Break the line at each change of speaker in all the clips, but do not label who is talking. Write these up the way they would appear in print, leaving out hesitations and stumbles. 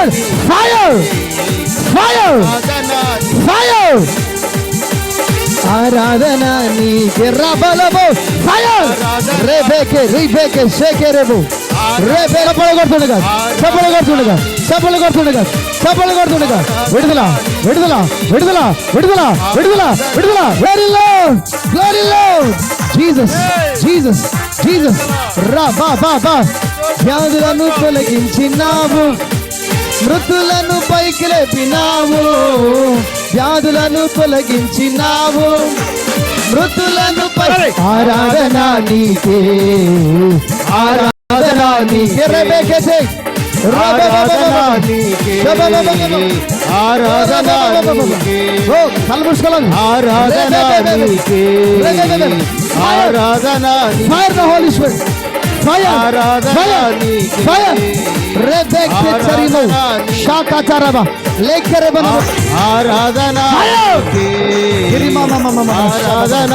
Lord, fire, fire, fire. ఆరాధన నీకే రబలబో fire రేబేకే షేకే రేబో రేబే చప్పలు కొడుతుండగా విడుదల గ్లోరీ లార్డ్ జీసస్ రా బా వ్యాధులను తొలగించినావు, మృతులను పైకి లేపినావు, వ్యాధులను తొలగించినావు, మృతులను ఆరాధన నీకే రెబెకే fire the holy spirit fire రెబెకే చరిమో షాకాచారబా లేకరేబన
ఆరాధన
గిరిమా
ఆరాధన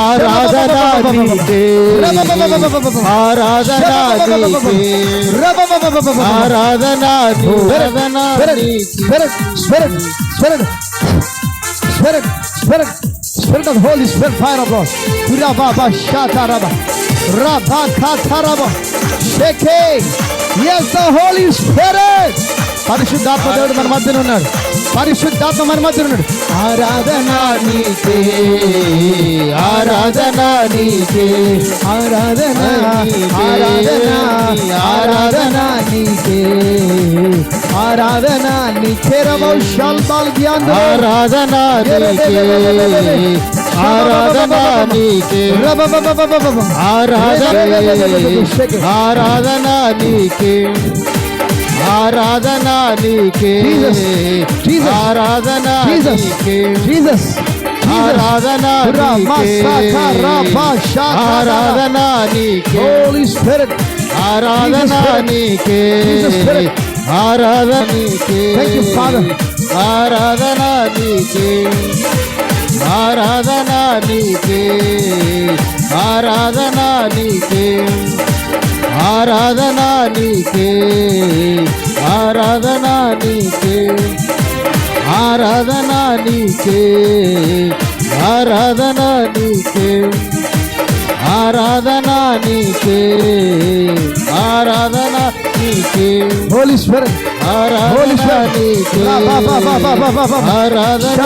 ఆరాధన
నీకే ఆరాధన
Spirit of Holy Spirit, fire of God. Rabba shataraba, rabba kataraba, sheke. Yes, the Holy Spirit. పరిశుద్ధాత్మ దేవుడు మన మధ్యన ఉన్నాడు. పరిశుద్ధాత్మ మన మధ్యన ఉన్నాడు.
ఆరాధన నీకే ఆరాధన నీకే
ఆరాధన నీకే ఆరాధన నీకే రబౌ షల్బాల్ జ్ఞాన
ఆరాధన నీకే ఆరాధన నీకే ఆరాధన నీకే ఆరాధన నీకే ఆరాధన నీకే
జీసస్
ఆరాధన ఆరాధన నీకే
హోలీ స్పిరిట్
ఆరాధన నీకే ఆరాధన నీకే
థాంక్ యూ ఫాదర్
ఆరాధన నీకే ఆరాధన నీకే ఆరాధన నీకే ఆరాధన నీకే ఆరాధన నీకే ఆరాధన నీకే ఆరాధన నీకే ఆరాధన నీకే ఆరాధన నీకే
హోలీ స్పిరిట్
ఆరాధన నీకే ఆరాధన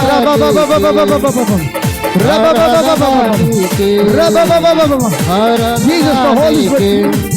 Jesus, the Holy Spirit.